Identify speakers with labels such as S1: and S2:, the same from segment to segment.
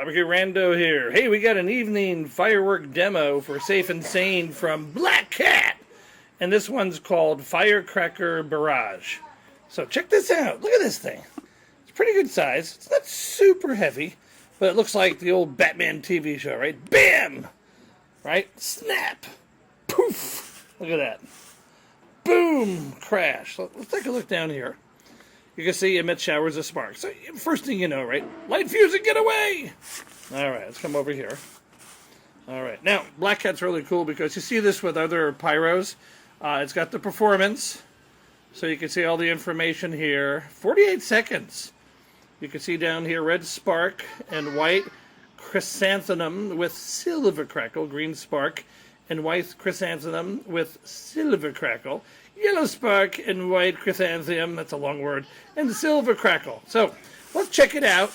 S1: BBQ Rando here. Hey, we got an evening firework demo for Safe and Sane from Black Cat. And this one's called Firecracker Barrage. So check this out. Look at this thing. It's pretty good size. It's not super heavy, but it looks like the old Batman TV show, right? Bam! Right? Snap! Poof! Look at that. Boom! Crash. Let's take a look down here. You can see emit showers of sparks. So first thing you know, right? Light fuse and get away! Alright, let's come over here. Alright, now, Black Cat's really cool because you see this with other pyros. It's got the performance, so you can see all the information here. 48 seconds. You can see down here red spark and white chrysanthemum with silver crackle, green spark and white chrysanthemum with silver crackle, yellow spark and white chrysanthemum, that's a long word, and silver crackle. So, let's check it out.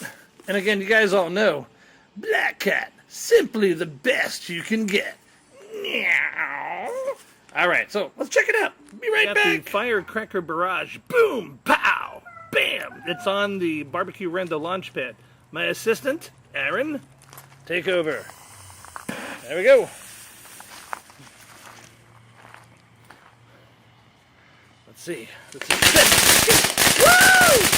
S1: And again, you guys all know, Black Cat, simply the best you can get. Meow. Alright, so let's check it out. Be right back. The Firecracker Barrage. Boom, pow, bam. It's on the BBQ Rando launch pad. My assistant, Aaron, take over. There we go. Let's see. This is it. Woo!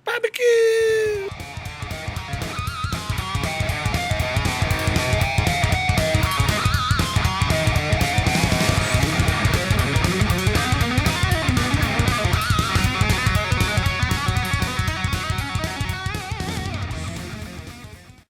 S1: BBQ!